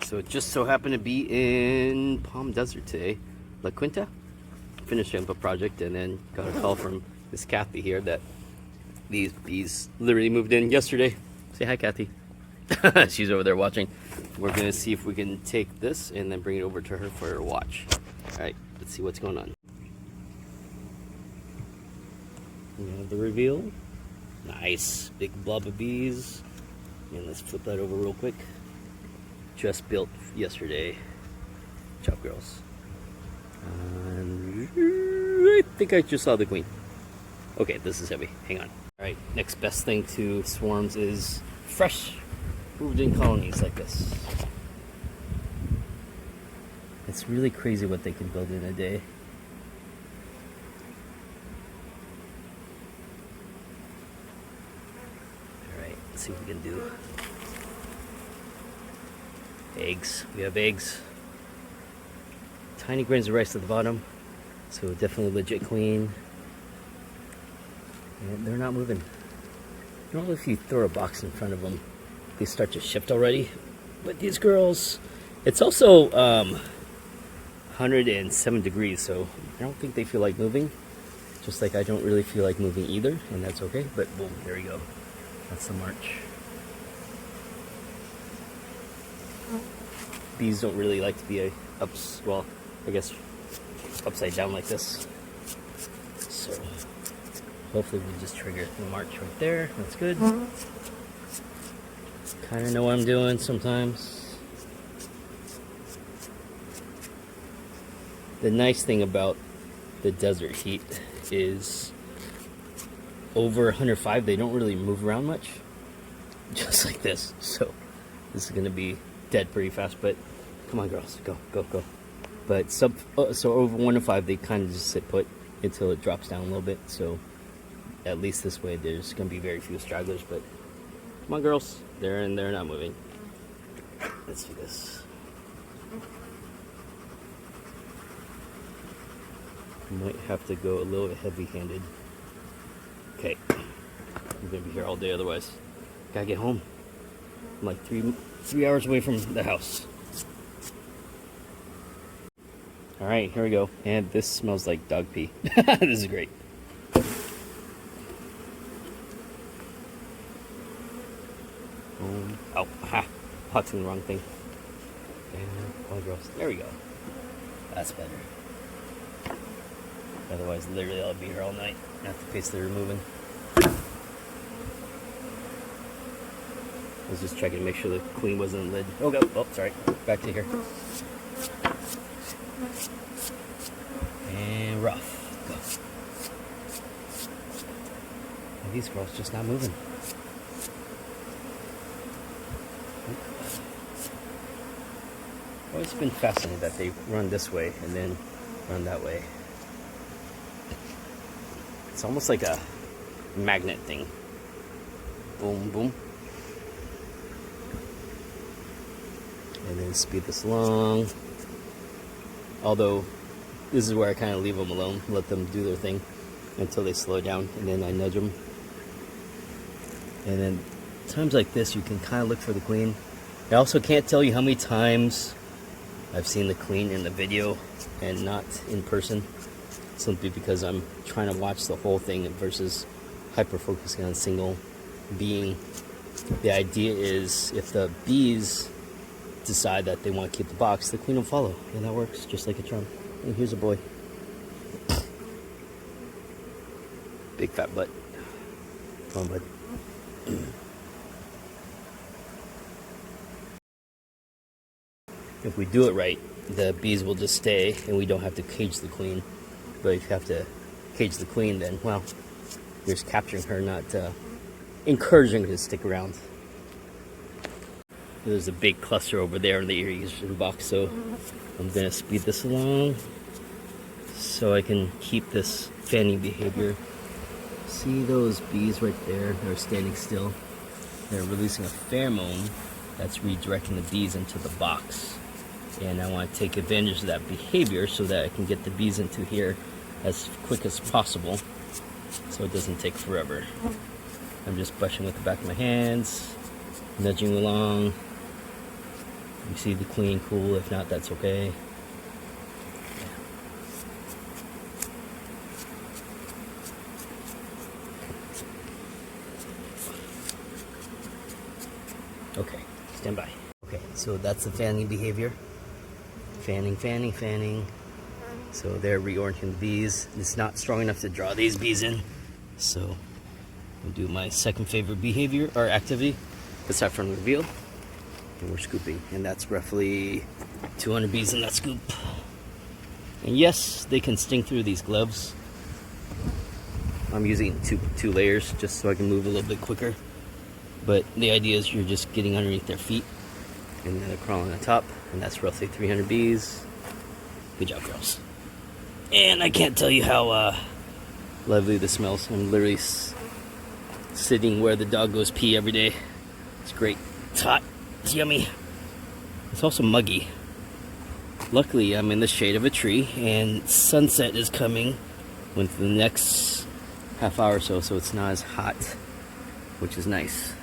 So it just so happened to be in Palm Desert today, La Quinta. Finishing up a project and then got a call from Miss Kathy here that these bees literally moved in yesterday. Say hi, Kathy. She's over there watching. We're gonna see if we can take this and then bring it over to her for her watch. All right, let's see what's going on. We have the reveal. Nice, big blob of bees. And let's flip that over real quick. Just built yesterday. Job, girls. And I think I just saw the queen. Okay, this is heavy. Hang on. All right, next best thing to swarms is fresh, moved in colonies like this. It's really crazy what they can build in a day. All right, let's see what we can do. Eggs. We have eggs. Tiny grains of rice at the bottom, so definitely legit queen. And they're not moving. Normally if you throw a box in front of them, they start to shift already. But these girls, it's also 107 degrees, so I don't think they feel like moving. Just like I don't really feel like moving either, and that's okay. But boom, there you go. That's the march. Bees don't really like to be well, I guess upside down like this. So hopefully we just trigger the march right there. That's good. Kind of know what I'm doing sometimes. The nice thing about the desert heat is over 105 they don't really move around much. Just like this. So this is gonna be dead pretty fast, but come on girls, go, go, go. But so over 105 they kind of just sit put until it drops down a little bit, so at least this way there's going to be very few stragglers. But come on girls, they're not moving. Let's do this. Might have to go a little heavy-handed. Okay, I'm going to be here all day otherwise. Gotta get home. I'm like three hours away from the house. All right, here we go. And this smells like dog pee. This is great. Oh, ha! Pot's in the wrong thing. And oh, gross. There we go. That's better. Otherwise, literally, I'll be here all night. At the pace they're moving. I was just checking to make sure the queen wasn't in the lid. Oh, go. Oh, sorry. Back to here. And rough. Go. And these girls just not moving. I've always been fascinated that they run this way and then run that way. It's almost like a magnet thing. Boom, boom. And then speed this along. Although, this is where I kind of leave them alone, let them do their thing until they slow down, and then I nudge them. And then times like this, you can kind of look for the queen. I also can't tell you how many times I've seen the queen in the video and not in person, simply because I'm trying to watch the whole thing versus hyper-focusing on a single being. The idea is if the bees decide that they want to keep the box, the queen will follow, and that works just like a charm. And here's a boy. Big fat butt. Come on, bud. If we do it right, the bees will just stay and we don't have to cage the queen. But if you have to cage the queen, then, well, you're just capturing her, not encouraging her to stick around. There's a big cluster over there in the irrigation box, so I'm going to speed this along so I can keep this fanning behavior. See those bees right there? They're standing still. They're releasing a pheromone that's redirecting the bees into the box. And I want to take advantage of that behavior so that I can get the bees into here as quick as possible so it doesn't take forever. I'm just brushing with the back of my hands, nudging along. You see the queen, cool. If not, that's okay. Okay, stand by. Okay, so that's the fanning behavior. Fanning, fanning, fanning. So they're reorienting the bees. It's not strong enough to draw these bees in. So I'll do my second favorite behavior or activity, the saffron reveal. And we're scooping. And that's roughly 200 bees in that scoop. And yes, they can sting through these gloves. I'm using two layers just so I can move a little bit quicker. But the idea is you're just getting underneath their feet and then they're crawling on top, and that's roughly 300 bees. Good job, girls. And I can't tell you how lovely this smells. I'm literally sitting where the dog goes pee every day. It's great. It's hot. It's yummy. It's also muggy. Luckily, I'm in the shade of a tree, and sunset is coming within the next half hour or so, so it's not as hot, which is nice.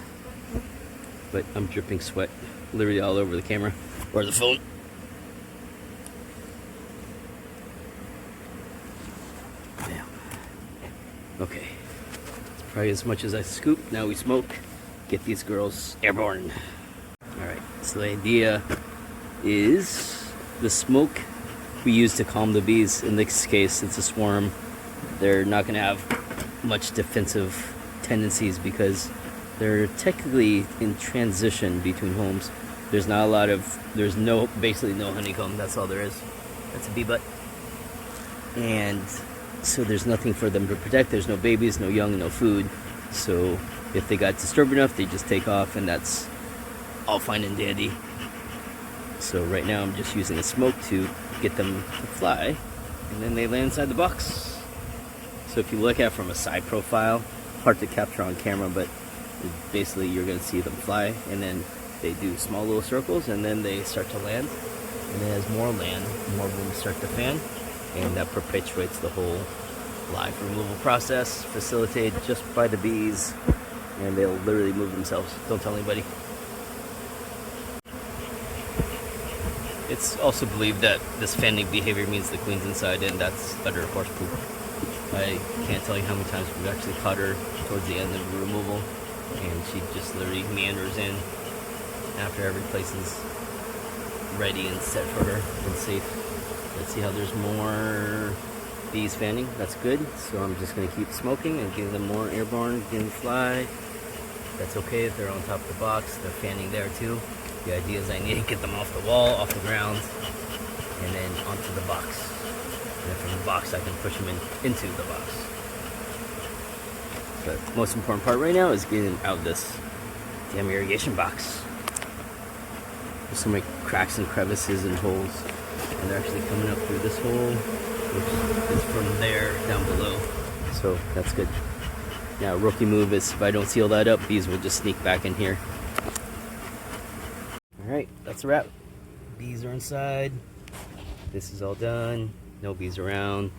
But I'm dripping sweat literally all over the camera or the phone. Yeah. Okay. It's probably as much as I scoop. Now we smoke. Get these girls airborne. Alright, so the idea is the smoke we use to calm the bees. In this case, it's a swarm. They're not going to have much defensive tendencies because they're technically in transition between homes. There's not a lot of, basically no honeycomb. That's all there is. That's a bee butt. And so there's nothing for them to protect. There's no babies, no young, no food. So if they got disturbed enough, they just take off, and that's all fine and dandy. So right now I'm just using the smoke to get them to fly, and then they land inside the box. So if you look at it from a side profile, hard to capture on camera, but basically you're going to see them fly, and then they do small little circles, and then they start to land, and then as more land, more of them start to fan, and that perpetuates the whole live removal process, facilitated just by the bees, and they'll literally move themselves. Don't tell anybody. It's also believed that this fanning behavior means the queen's inside, and that's utter horse poop. I can't tell you how many times we've actually caught her towards the end of the removal, and she just literally meanders in after every place is ready and set for her and safe. Let's see how there's more bees fanning. That's good. So I'm just going to keep smoking and give them more airborne, getting fly. That's okay if they're on top of the box. They're fanning there too. The idea is I need to get them off the wall, off the ground, and then onto the box. And then from the box I can push them into the box. The most important part right now is getting out of this damn irrigation box. There's so many cracks and crevices and holes, and they're actually coming up through this hole, which is from there down below. So that's good. Now, rookie move is if I don't seal that up, bees will just sneak back in here. Alright, that's a wrap. Bees are inside. This is all done. No bees around.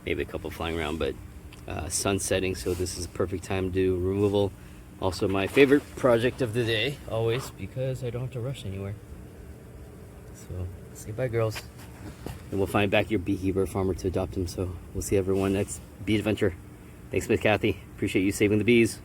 Maybe a couple flying around, but sun setting, so this is a perfect time to do removal. Also my favorite project of the day, always, because I don't have to rush anywhere. So, say bye, girls. And we'll find back your beekeeper farmer to adopt them, so we'll see everyone next bee adventure. Thanks, Miss Kathy. Appreciate you saving the bees.